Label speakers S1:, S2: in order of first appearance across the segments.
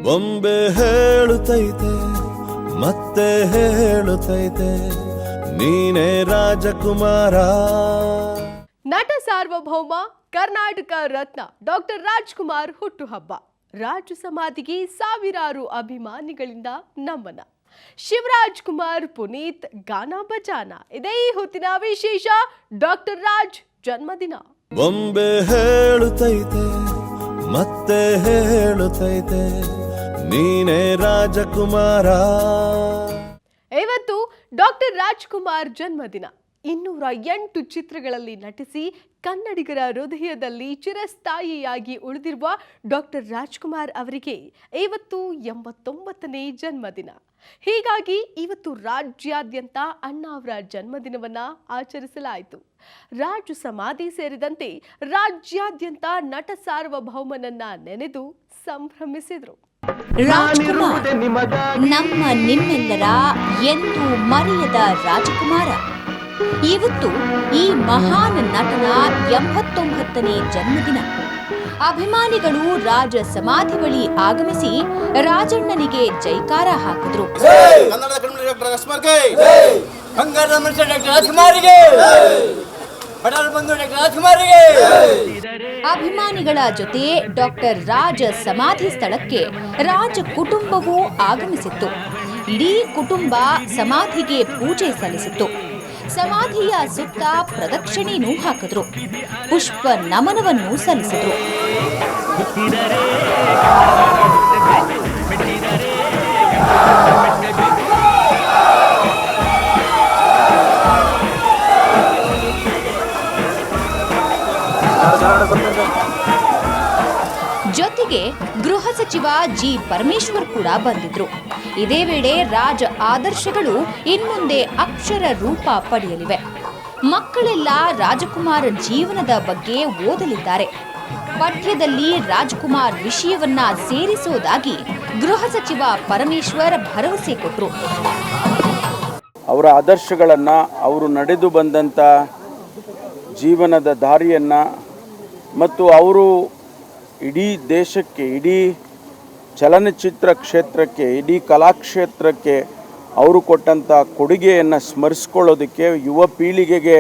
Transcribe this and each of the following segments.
S1: ಬೊಂಬೆ ಹೇಳುತ್ತೈತೆ ಮತ್ತೆ ಹೇಳುತ್ತೈತೆ ನೀನೇ ರಾಜಕುಮಾರ.
S2: ನಟ ಸಾರ್ವಭೌಮ ಕರ್ನಾಟಕ ರತ್ನ ಡಾಕ್ಟರ್ ರಾಜ್ಕುಮಾರ್ ಹುಟ್ಟುಹಬ್ಬ. ರಾಜ ಸಮಾಧಿಗೆ ಸಾವಿರಾರು ಅಭಿಮಾನಿಗಳಿಂದ ನಮನ. ಶಿವರಾಜ್ ಕುಮಾರ್ ಪುನೀತ್ ಗಾನ ಬಜಾನ ಇದೇ ಹೊತ್ತಿನ ವಿಶೇಷ. ಡಾಕ್ಟರ್ ರಾಜ್ ಜನ್ಮದಿನ.
S1: ಬೊಂಬೆ ಹೇಳುತ್ತೈತೆ ಮತ್ತೆ ಹೇಳುತ್ತೈತೆ ನೀನೇ ರಾಜಕುಮಾರ.
S2: ಇವತ್ತು ಡಾಕ್ಟರ್ ರಾಜ್ಕುಮಾರ್ ಜನ್ಮದಿನ. 208 ಚಿತ್ರಗಳಲ್ಲಿ ನಟಿಸಿ ಕನ್ನಡಿಗರ ಹೃದಯದಲ್ಲಿ ಚಿರಸ್ಥಾಯಿಯಾಗಿ ಉಳಿದಿರುವ ಡಾಕ್ಟರ್ ರಾಜ್ಕುಮಾರ್ ಅವರಿಗೆ ಇವತ್ತು 89ನೇ ಜನ್ಮದಿನ. ಹೀಗಾಗಿ ಇವತ್ತು ರಾಜ್ಯಾದ್ಯಂತ ಅಣ್ಣಾ ಅವರ ಜನ್ಮದಿನವನ್ನ ಆಚರಿಸಲಾಯಿತು. ರಾಜ ಸಮಾಧಿ ಸೇರಿದಂತೆ ರಾಜ್ಯಾದ್ಯಂತ ನಟ ಸಾರ್ವಭೌಮನನ್ನ ನೆನೆದು ಸಂಭ್ರಮಿಸಿದ್ರು.
S3: ರಾಜ್ಕುಮಾರ್ ನಮ್ಮ ನಿಮ್ಮೆಲ್ಲರ ಎಂದು ಮರೆಯದ ರಾಜಕುಮಾರ. ಇವತ್ತು ಈ ಮಹಾನ್ ನಟನ 89ನೇ ಜನ್ಮದಿನ. ಅಭಿಮಾನಿಗಳು ರಾಜ ಸಮಾಧಿ ಬಳಿ ಆಗಮಿಸಿ ರಾಜಣ್ಣನಿಗೆ ಜೈಕಾರ ಹಾಕಿದ್ರು. ಅಭಿಮಾನಿಗಳ ಜೊತೆ ಡಾಕ್ಟರ್ ರಾಜ ಸಮಾಧಿ ಸ್ಥಳಕ್ಕೆ ರಾಜ ಕುಟುಂಬವೂ ಆಗಮಿಸಿತ್ತು. ಇಡೀ ಕುಟುಂಬ ಸಮಾಧಿಗೆ ಪೂಜೆ ಸಲ್ಲಿಸಿತ್ತು. ಸಮಾಧಿಯ ಸುತ್ತ ಪ್ರದಕ್ಷಿಣೆನೂ ಹಾಕಿದ್ರು. ಪುಷ್ಪ ನಮನವನ್ನು ಸಲ್ಲಿಸಿದ್ರು. ಜೊತೆಗೆ ಗೃಹ ಸಚಿವ ಜಿ ಪರಮೇಶ್ವರ್ ಕೂಡ ಬಂದಿದ್ರು. ಇದೇ ವೇಳೆ ರಾಜ ಆದರ್ಶಗಳು ಇನ್ಮುಂದೆ ಅಕ್ಷರ ರೂಪ ಪಡೆಯಲಿವೆ. ಮಕ್ಕಳೆಲ್ಲ ರಾಜಕುಮಾರ ಜೀವನದ ಬಗ್ಗೆ ಓದಲಿದ್ದಾರೆ. ಪಠ್ಯದಲ್ಲಿ ರಾಜ್ಕುಮಾರ್ ವಿಷಯವನ್ನ ಸೇರಿಸುವುದಾಗಿ ಗೃಹ ಸಚಿವ ಪರಮೇಶ್ವರ್ ಭರವಸೆ ಕೊಟ್ಟರು.
S4: ಅವರ ಆದರ್ಶಗಳನ್ನು, ಅವರು ನಡೆದು ಬಂದಂಥ ಜೀವನದ ದಾರಿಯನ್ನು ಮತ್ತು ಅವರು ಇಡೀ ದೇಶಕ್ಕೆ, ಇಡೀ ಚಲನಚಿತ್ರ ಕ್ಷೇತ್ರಕ್ಕೆ, ಇಡೀ ಕಲಾಕ್ಷೇತ್ರಕ್ಕೆ ಅವರು ಕೊಟ್ಟಂಥ ಕೊಡುಗೆಯನ್ನು ಸ್ಮರಿಸ್ಕೊಳ್ಳೋದಕ್ಕೆ, ಯುವ ಪೀಳಿಗೆಗೆ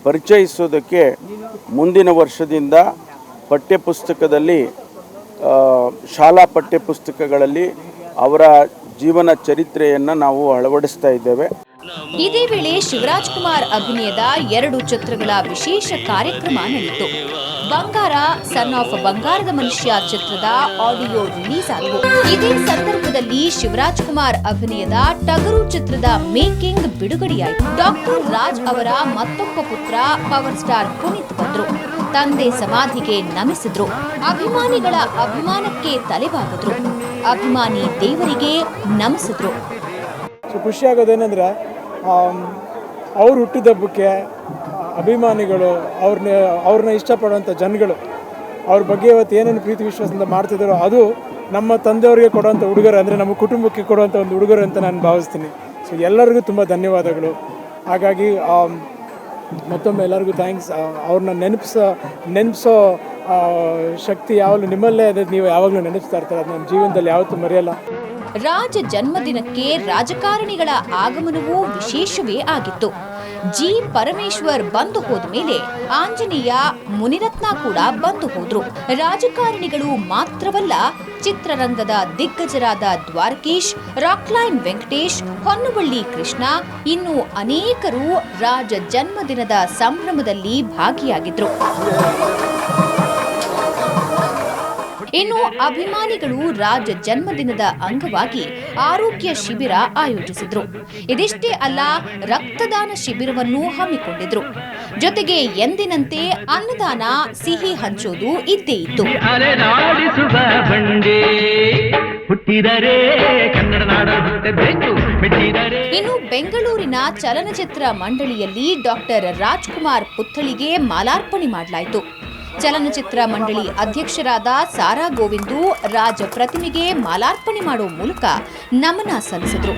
S4: ಪರಿಚಯಿಸೋದಕ್ಕೆ ಮುಂದಿನ ವರ್ಷದಿಂದ ಪಠ್ಯಪುಸ್ತಕದಲ್ಲಿ, ಶಾಲಾ ಪಠ್ಯಪುಸ್ತಕಗಳಲ್ಲಿ ಅವರ ಜೀವನ ಚರಿತ್ರೆಯನ್ನು ನಾವು ಅಳವಡಿಸ್ತಾ ಇದ್ದೇವೆ.
S3: ಇದೇ ವೇಳೆ ಶಿವರಾಜ್ ಕುಮಾರ್ ಅಭಿನಯದ 2 ಚಿತ್ರಗಳ ವಿಶೇಷ ಕಾರ್ಯಕ್ರಮ ನಡೆಯಿತು. ಬಂಗಾರ ಸನ್ ಆಫ್ ಬಂಗಾರದ ಮನುಷ್ಯ ಚಿತ್ರದ ಆಡಿಯೋ ರಿಲೀಸ್ ಆದವು. ಇದೇ ಸಂದರ್ಭದಲ್ಲಿ ಶಿವರಾಜ್ ಕುಮಾರ್ ಅಭಿನಯದ ಟಗರು ಚಿತ್ರದ ಮೇಕಿಂಗ್ ಬಿಡುಗಡೆಯಾಯಿತು. ಡಾಕ್ಟರ್ ರಾಜ್ ಅವರ ಮತ್ತೊಬ್ಬ ಪುತ್ರ ಪವರ್ ಸ್ಟಾರ್ ಪುನೀತ್ ಬಂದ್ರು. ತಂದೆ ಸಮಾಧಿಗೆ ನಮಿಸಿದ್ರು. ಅಭಿಮಾನಿಗಳ ಅಭಿಮಾನಕ್ಕೆ ತಲೆಬಾಗಿದ್ರು. ಅಭಿಮಾನಿ ದೇವರಿಗೆ ನಮಿಸಿದ್ರು.
S5: ಖುಷಿಯಾಗೋದೇನೆಂದರೆ ಅವ್ರು ಹುಟ್ಟಿದಬ್ಬಕ್ಕೆ ಅಭಿಮಾನಿಗಳು, ಅವ್ರನ್ನ ಇಷ್ಟಪಡುವಂಥ ಜನಗಳು ಅವ್ರ ಬಗ್ಗೆ ಇವತ್ತು ಏನೇನು ಪ್ರೀತಿ ವಿಶ್ವಾಸದಿಂದ ಮಾಡ್ತಿದ್ದಾರೋ ಅದು ನಮ್ಮ ತಂದೆಯವರಿಗೆ ಕೊಡುವಂಥ ಉಡುಗೊರೆ, ಅಂದರೆ ನಮ್ಮ ಕುಟುಂಬಕ್ಕೆ ಕೊಡುವಂಥ ಒಂದು ಉಡುಗೊರೆ ಅಂತ ನಾನು ಭಾವಿಸ್ತೀನಿ. ಸೊ ಎಲ್ಲರಿಗೂ ತುಂಬ ಧನ್ಯವಾದಗಳು. ಹಾಗಾಗಿ ಮತ್ತೊಮ್ಮೆ ಎಲ್ಲರಿಗೂ ಥ್ಯಾಂಕ್ಸ್. ಅವ್ರನ್ನ ನೆನಪಿಸೋ ಶಕ್ತಿ ಯಾವಾಗಲೂ ನಿಮ್ಮಲ್ಲೇ ಇದೆ. ನೀವು ಯಾವಾಗಲೂ ನೆನಪಿಸ್ತಾ ಇರ್ತಾರೆ. ಅದು ನನ್ನ ಜೀವನದಲ್ಲಿ ಯಾವತ್ತೂ ಮರೆಯಲ್ಲ.
S3: ರಾಜ ಜನ್ಮದಿನಕ್ಕೆ ರಾಜಕಾರಣಿಗಳ ಆಗಮನವೂ ವಿಶೇಷವೇ ಆಗಿತ್ತು. ಜಿ ಪರಮೇಶ್ವರ್ ಬಂದು ಹೋದ ಮೇಲೆ ಆಂಜನೇಯ, ಮುನಿರತ್ನ ಕೂಡ ಬಂದು ಹೋದ್ರು. ರಾಜಕಾರಣಿಗಳು ಮಾತ್ರವಲ್ಲ, ಚಿತ್ರರಂಗದ ದಿಗ್ಗಜರಾದ ದ್ವಾರಕೀಶ್, ರಾಕ್ಲೈನ್ ವೆಂಕಟೇಶ್, ಹೊನ್ನವಳ್ಳಿ ಕೃಷ್ಣ, ಇನ್ನು ಅನೇಕರು ರಾಜ ಜನ್ಮದಿನದ ಸಂಭ್ರಮದಲ್ಲಿ ಭಾಗಿಯಾಗಿದ್ರು. ಇನ್ನು ಅಭಿಮಾನಿಗಳು ರಾಜ ಜನ್ಮದಿನದ ಅಂಗವಾಗಿ ಆರೋಗ್ಯ ಶಿಬಿರ ಆಯೋಜಿಸಿದ್ರು. ಇದಿಷ್ಟೇ ಅಲ್ಲ, ರಕ್ತದಾನ ಶಿಬಿರವನ್ನು ಹಮ್ಮಿಕೊಂಡಿದ್ರು. ಜೊತೆಗೆ ಎಂದಿನಂತೆ ಅನ್ನದಾನ, ಸಿಹಿ ಹಂಚೋದು ಇದ್ದೇ ಇತ್ತು. ಇನ್ನು ಬೆಂಗಳೂರಿನ ಚಲನಚಿತ್ರ ಮಂಡಳಿಯಲ್ಲಿ ಡಾಕ್ಟರ್ ರಾಜ್ಕುಮಾರ್ ಪುತ್ಥಳಿಗೆ ಮಾಲಾರ್ಪಣೆ ಮಾಡಲಾಯಿತು. ಚಲನಚಿತ್ರ ಮಂಡಳಿ ಅಧ್ಯಕ್ಷರಾದ ಸಾರಾ ಗೋವಿಂದು ರಾಜ ಪ್ರತಿಮೆಗೆ ಮಾಲಾರ್ಪಣೆ ಮಾಡುವ ಮೂಲಕ ನಮನ ಸಲ್ಲಿಸಿದರು.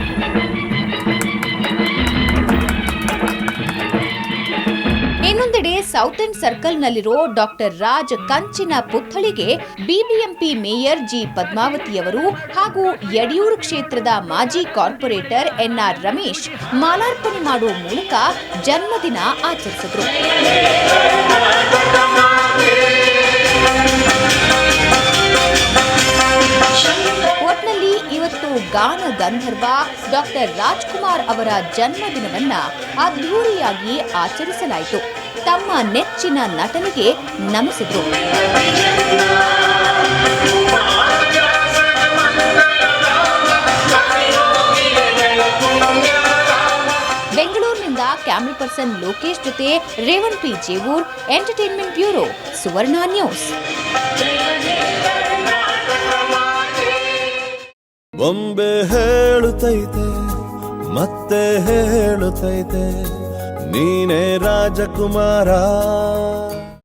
S3: ಇನ್ನೊಂದೆಡೆ ಸೌತ್ ಎಂಡ್ ಸರ್ಕಲ್ನಲ್ಲಿರೋ ಡಾಕ್ಟರ್ ರಾಜ್ ಕಂಚಿನ ಪುತ್ಥಳಿಗೆ ಬಿಬಿಎಂಪಿ ಮೇಯರ್ ಜಿ ಪದ್ಮಾವತಿಯವರು ಹಾಗೂ ಯಡಿಯೂರು ಕ್ಷೇತ್ರದ ಮಾಜಿ ಕಾರ್ಪೊರೇಟರ್ ಎನ್ಆರ್ ರಮೇಶ್ ಮಾಲಾರ್ಪಣೆ ಮಾಡುವ ಮೂಲಕ ಜನ್ಮದಿನ ಆಚರಿಸಿದರು. ಒಟ್ನಲ್ಲಿ ಇವತ್ತು ಗಾನ ಗಂಧರ್ವ ಡಾಕ್ಟರ್ ರಾಜ್ಕುಮಾರ್ ಅವರ ಜನ್ಮದಿನವನ್ನ ಅದ್ಧೂರಿಯಾಗಿ ಆಚರಿಸಲಾಯಿತು. ತಮ್ಮ ನೆಚ್ಚಿನ ನಟನಿಗೆ ನಮಿಸಿದ್ರು. ಬೆಂಗಳೂರಿನಿಂದ ಕ್ಯಾಮರಾ ಪರ್ಸನ್ ಲೋಕೇಶ್ ಜೊತೆ Revan P Jevoor, entertainment bureau, Suvarna News.
S1: ಬೊಂಬೆ ಹೇಳುತ್ತೈತೆ ಮತ್ತೆ ಹೇಳುತ್ತೈತೆ ನೀನೇ ರಾಜಕುಮಾರ.